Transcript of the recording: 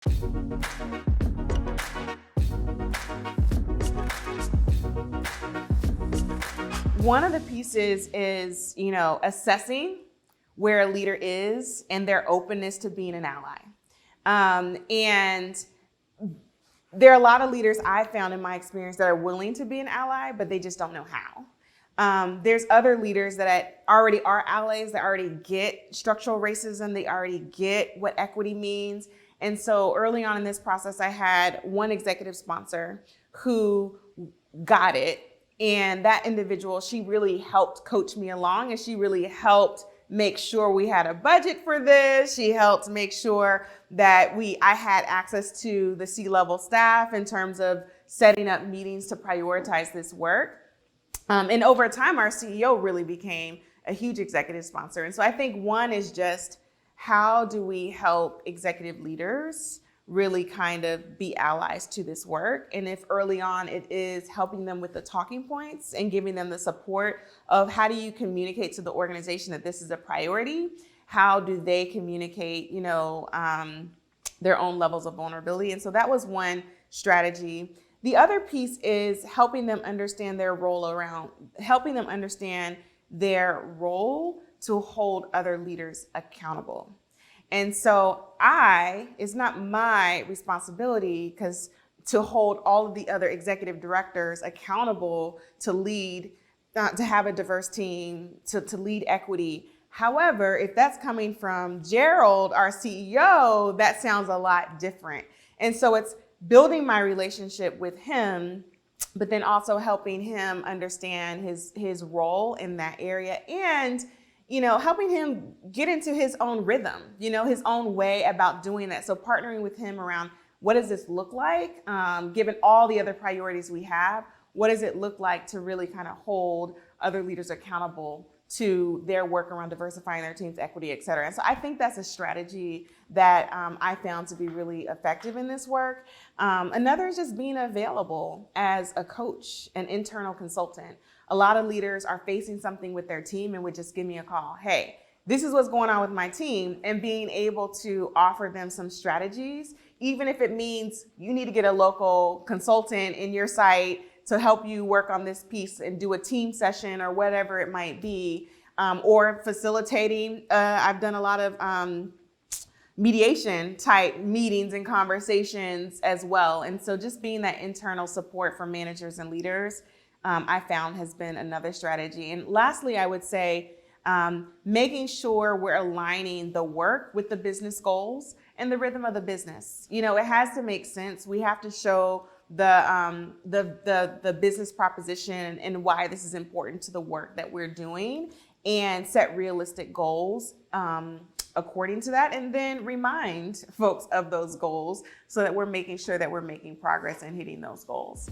One of the pieces is, assessing where a leader is and their openness to being an ally. And there are a lot of leaders I found in my experience that are willing to be an ally, but they just don't know how. There's other leaders that already are allies, that already get structural racism, they already get what equity means. And so early on in this process, I had one executive sponsor who got it. And that individual, she really helped coach me along, and she really helped make sure we had a budget for this. She helped make sure that I had access to the C-level staff in terms of setting up meetings to prioritize this work. And over time, our CEO really became a huge executive sponsor. And so I think one is just, how do we help executive leaders really kind of be allies to this work? And if early on it is helping them with the talking points and giving them the support of how do you communicate to the organization that this is a priority? How do they communicate, their own levels of vulnerability? And so that was one strategy. The other piece is helping them understand their role to hold other leaders accountable. And so it's not my responsibility to hold all of the other executive directors accountable to lead, to have a diverse team, to lead equity. However, if that's coming from Gerald, our CEO, that sounds a lot different. And so it's building my relationship with him, but then also helping him understand his role in that area, and helping him get into his own rhythm, his own way about doing that. So partnering with him around, what does this look like? Given all the other priorities we have, what does it look like to really kind of hold other leaders accountable to their work around diversifying their team's equity, et cetera? And so I think that's a strategy that I found to be really effective in this work. Another is just being available as a coach, an internal consultant. A lot of leaders are facing something with their team and would just give me a call. Hey, this is what's going on with my team, and being able to offer them some strategies, even if it means you need to get a local consultant in your site to help you work on this piece and do a team session or whatever it might be, or facilitating. I've done a lot of mediation type meetings and conversations as well. And so just being that internal support for managers and leaders, I found has been another strategy. And lastly, I would say making sure we're aligning the work with the business goals and the rhythm of the business. It has to make sense. We have to show the business proposition and why this is important to the work that we're doing, and set realistic goals according to that, and then remind folks of those goals so that we're making sure that we're making progress and hitting those goals.